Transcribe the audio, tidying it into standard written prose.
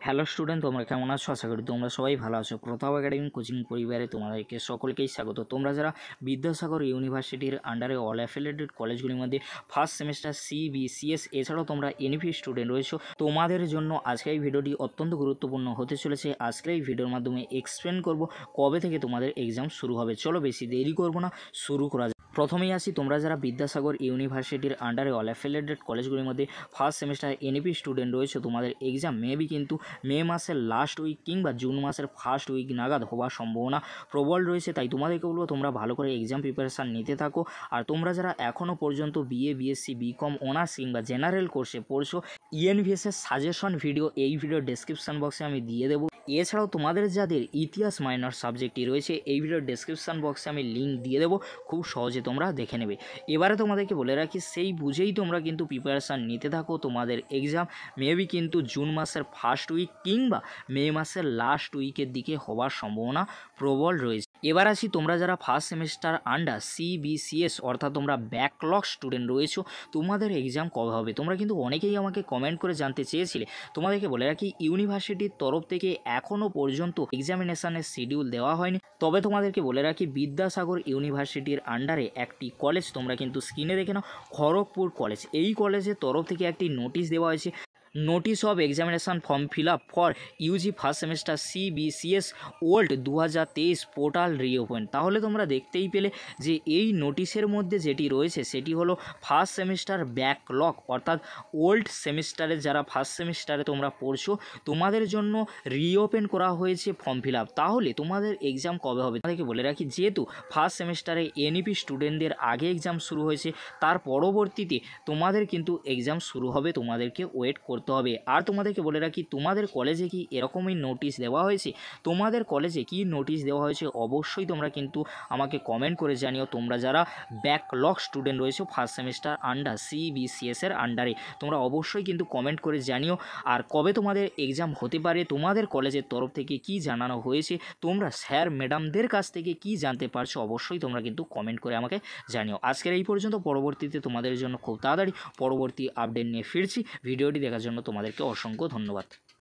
Hello student, তোমরা কেমন আছো? আশা করি তোমরা সবাই ভালো আছো। প্রতাপ একাডেমি কোচিং পরিবারে তোমাদেরকে সকলকেই স্বাগত। তোমরা যারা বিদ্যাসাগর ইউনিভার্সিটির আন্ডারে অল অ্যাফিলিয়েটেড কলেজগুলির মধ্যে ফার্স্ট সেমিস্টার CBCS এছাড়াও তোমরা NP স্টুডেন্ট রয়েছো, তোমাদের জন্য আজকের এই ভিডিওটি অত্যন্ত গুরুত্বপূর্ণ হতে চলেছে। আজকের এই ভিডিওর মাধ্যমে এক্সপ্লেন করব কবে থেকে তোমাদের এক্সাম শুরু হবে। চলো বেশি দেরি করব না, শুরু করা যাক। প্রথমেই আসি, তোমরা যারা বিদ্যাসাগর ইউনিভার্সিটির আন্ডারে অল অ্যাফিলিয়েটেড কলেজগুলির মধ্যে ফার্স্ট সেমিস্টার NP স্টুডেন্ট রয়েছে, তোমাদের এক্সাম মেবি কিন্তু মে মাসের লাস্ট উইক কিংবা জুন মাসের ফার্স্ট উইক নাগাদ হওয়ার সম্ভাবনা প্রবল রয়েছে। তাই তোমাদেরকে বলবো তোমরা ভালো করে এক্সাম প্রিপারেশান নিতে থাকো। আর তোমরা যারা এখনও পর্যন্ত BA BSc BCom অনার্স কিংবা জেনারেল কোর্সে পড়ছো, ENVS এর সাজেশন ভিডিও এই ভিডিও ডেসক্রিপশন বক্সে আমি দিয়ে দেবো। এছাড়াও তোমাদের যাদের ইতিহাস মাইনর সাবজেক্টটি রয়েছে, এই ভিডিওর ডেসক্রিপশন বক্সে আমি লিঙ্ক দিয়ে দেবো, খুব সহজে তোমরা দেখে নেবে। এবারে তোমাদেরকে বলে রাখি, সেই বুঝেই তোমরা কিন্তু প্রিপারেশান নিতে থাকো। তোমাদের এক্সাম মেবি কিন্তু জুন মাসের ফার্স্ট উইক কিংবা মে মাসের লাস্ট উইকের দিকে হওয়ার সম্ভাবনা প্রবল রয়েছে। এবার আসি, তোমরা যারা ফার্স্ট সেমিস্টার আন্ডার CBCS অর্থাৎ তোমরা ব্যাকলগ স্টুডেন্ট রয়েছো, তোমাদের এক্সাম কবে হবে? তোমরা কিন্তু অনেকেই আমাকে কমেন্ট করে জানতে চেয়েছিলে। তোমাদেরকে বলে রাখি, ইউনিভার্সিটির তরফ থেকে এখনও পর্যন্ত এক্সামিনেশানের শিডিউল দেওয়া হয়নি। তবে তোমাদেরকে বলে রাখি, বিদ্যাসাগর ইউনিভার্সিটির আন্ডারে একটি কলেজ তোমরা কিন্তু স্ক্রিনে দেখে নাও, খড়গপুর কলেজ। এই কলেজের তরফ থেকে একটি নোটিশ দেওয়া হয়েছে, notice of examination form fill up for UG first semester CBCS old 2023 portal reopen. তাহলে তোমরা দেখতেই পেলে যে এই নোটিশের মধ্যে যেটি রয়েছে সেটি হলো ফার্স্ট সেমিস্টার ব্যাকলগ অর্থাৎ ওল্ড সেমিস্টারে যারা ফার্স্ট সেমিস্টারে তোমরা পড়ছো, তোমাদের জন্য রিওপেন করা হয়েছে ফর্ম ফিল আপ। তাহলে তোমাদের এক্সাম কবে হবে? তাদেরকে বলে রাখি, যেহেতু ফার্স্ট সেমিস্টারে NEP স্টুডেন্টদের আগে এক্সাম শুরু হয়েছে, তার পরবর্তীতে তোমাদের কিন্তু এক্সাম শুরু হবে, তোমাদেরকে ওয়েট করতে হবে। আর তোমাদেরকে বলে রাখি, তোমাদের কলেজে কি এরকমই নোটিশ দেওয়া হয়েছে? তোমাদের কলেজে কি নোটিশ দেওয়া হয়েছে অবশ্যই তোমরা কিন্তু আমাকে কমেন্ট করে জানিও। তোমরা যারা ব্যাকলগ স্টুডেন্ট রয়েছে ফার্স্ট সেমিস্টার আন্ডার CBCS এর আন্ডারে, তোমরা অবশ্যই কিন্তু কমেন্ট করে জানিও। আর কবে তোমাদের এক্সাম হতে পারে, তোমাদের কলেজের তরফ থেকে কি জানানো হয়েছে, তোমরা স্যার ম্যাডামদের কাছ থেকে কি জানতে পারছো, অবশ্যই তোমরা কিন্তু কমেন্ট করে আমাকে জানিও। আজকের এই পর্যন্ত, পরবর্তীতে তোমাদের জন্য খুব তাড়াতাড়ি পরবর্তী আপডেট নিয়ে ফিরছি। ভিডিওটি দেখার জন্য তোমাদেরকে অসংখ্য ধন্যবাদ।